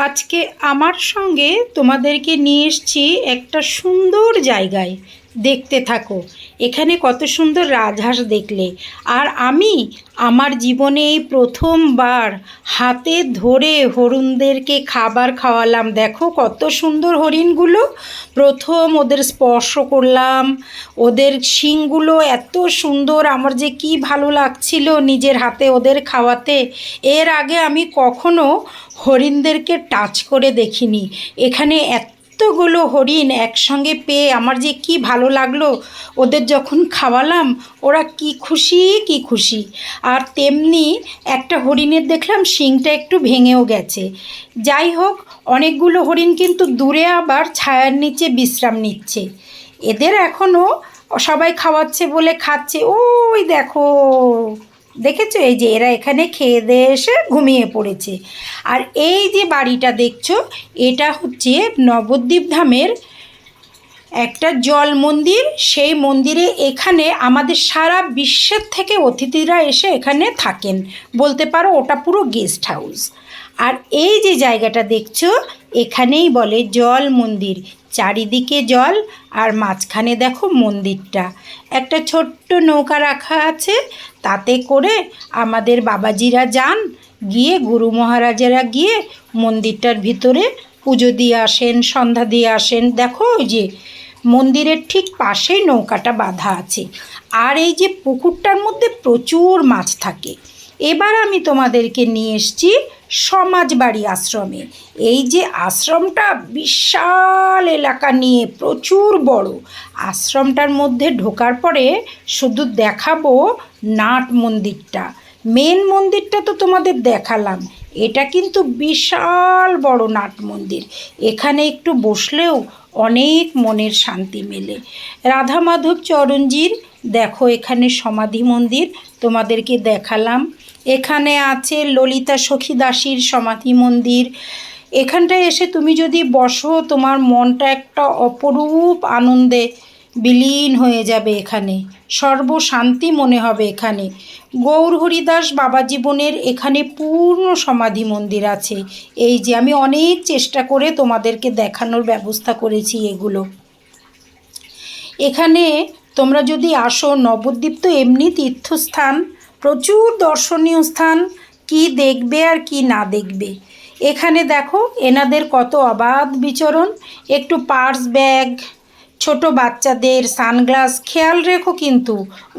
আজকে আমার সঙ্গে তোমাদেরকে নিয়ে এসেছি একটা সুন্দর জায়গায়। দেখতে থাকো, এখানে কত সুন্দর রাজহাঁস দেখলে। আর আমি আমার জীবনে এই প্রথমবার হাতে ধরে হরিণদেরকে খাবার খাওয়ালাম। দেখো কত সুন্দর হরিণগুলো। প্রথম ওদের স্পর্শ করলাম, ওদের শিংগুলো এত সুন্দর, আমার যে কি ভালো লাগছিল নিজের হাতে ওদের খাওয়াতে। এর আগে আমি কখনো হরিণদেরকে টাচ করে দেখিনি। এখানে এতগুলো হরিণ একসঙ্গে পেয়ে আমার যে কি ভালো লাগলো। ওদের যখন খাওয়ালাম ওরা কি খুশি কি খুশি। আর তেমনি একটা হরিণের দেখলাম শিংটা একটু ভেঙেও গেছে। যাই হোক, অনেকগুলো হরিণ কিন্তু দূরে আবার ছায়ার নিচে বিশ্রাম নিচ্ছে। এদের এখনও সবাই খাওয়াচ্ছে বলে খাচ্ছে। ওই দেখো, দেখেছো? এই যে এরা এখানে খেয়ে দিয়ে এসে ঘুমিয়ে পড়েছে। আর এই যে বাড়িটা দেখছো, এটা হচ্ছে নবদ্বীপ ধামের একটা জল মন্দির। সেই মন্দিরে এখানে আমাদের সারা বিশ্বের থেকে অতিথিরা এসে এখানে থাকেন, বলতে পারো ওটা পুরো গেস্ট হাউস। আর এই যে জায়গাটা দেখছো, এখানেই বলে জল মন্দির। চারিদিকে জল আর মাঝখানে দেখো মন্দিরটা। একটা ছোট্ট নৌকা রাখা আছে, তাতে করে আমাদের বাবাজিরা যান, গিয়ে গুরু মহারাজেরা গিয়ে মন্দিরটার ভিতরে পুজো দিয়ে আসেন, সন্ধ্যা দিয়ে আসেন। দেখো ওই যে মন্দিরের ঠিক পাশেই নৌকাটা বাঁধা আছে। আর এই যে পুকুরটার মধ্যে প্রচুর মাছ থাকে। এবার আমি তোমাদেরকে নিয়ে এসেছি সমাজবাড়ি আশ্রমে। এই যে আশ্রমটা বিশাল এলাকা নিয়ে প্রচুর বড়। আশ্রমটার মধ্যে ঢোকার পরে শুধু দেখাবো নাট মন্দিরটা। মেন মন্দিরটা তো তোমাদের দেখালাম, এটা কিন্তু বিশাল বড় নাট মন্দির। এখানে একটু বসলেও অনেক মনের শান্তি মেলে। রাধা মাধব চরণজির দেখো এখানে সমাধি মন্দির তোমাদেরকে দেখালাম। এখানে আছে ললিতা সখী দাসীর সমাধি মন্দির। এখানটায় এসে তুমি যদি বসো, তোমার মনটা একটা অপরূপ আনন্দে বিলীন হয়ে যাবে। এখানে সর্বশান্তি মনে হবে। এখানে গৌর হরিদাস বাবা জীবনের এখানে পূর্ণ সমাধি মন্দির আছে। এই যে আমি অনেক চেষ্টা করে তোমাদেরকে দেখানোর ব্যবস্থা করেছি এগুলো। এখানে তোমরা যদি আসো, নবদ্বীপ তো এমনি তীর্থস্থান, প্রচুর দর্শনীয় স্থান, কি দেখবে আর কি না দেখবে। এখানে দেখো এনাদের কত অবাধ বিচরণ। একটু পার্স ব্যাগ, ছোট বাচ্চাদের সানগ্লাস খেয়াল রেখো, কিন্তু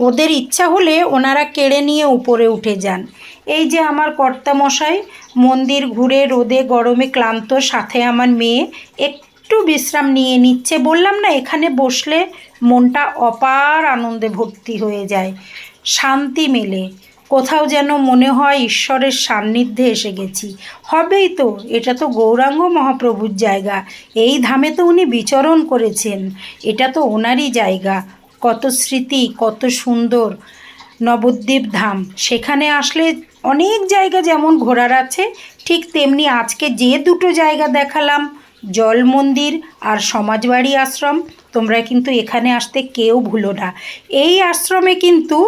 ওদের ইচ্ছা হলে ওনারা কেড়ে নিয়ে উপরে উঠে যান। এই যে আমার কর্তামশাই মন্দির ঘুরে রোদে গরমে ক্লান্ত, সাথে আমার মেয়ে একটু বিশ্রাম নিয়ে নিচ্ছে। বললাম না, এখানে বসলে মনটা অপার আনন্দে ভর্তি হয়ে যায়, শান্তি মেলে। কোথাও যেন মনে হয় ঈশ্বরের সান্নিধ্যে এসে গেছি। হবেই তো, এটা তো গৌরাঙ্গ মহাপ্রভুর জায়গা। এই ধামে তো উনি বিচরণ করেছেন, এটা তো ওনারই জায়গা। কত স্মৃতি, কত সুন্দর নবদ্বীপ ধাম। সেখানে আসলে অনেক জায়গা যেমন ঘোরার আছে, ঠিক তেমনি আজকে যে দুটো জায়গা দেখালাম, জল মন্দির আর সমাজবাড়ি আশ্রম, তোমরা কিন্তু এখানে আসতে কেউ ভুলো না। এই আশ্রমে কিন্তু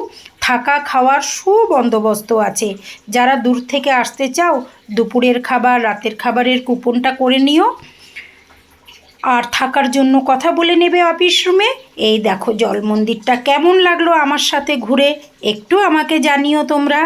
থাকা খাওয়ার সুবন্দোবস্ত আছে। যারা দূর থেকে আসতে চাও, দুপুরের খাবার রাতের খাবারের কুপনটা করে নিও, আর থাকার জন্য কথা বলে নেবে অফিস রুমে। এই দেখো জল মন্দিরটা কেমন লাগলো আমার সাথে ঘুরে, একটু আমাকে জানিও তোমরা।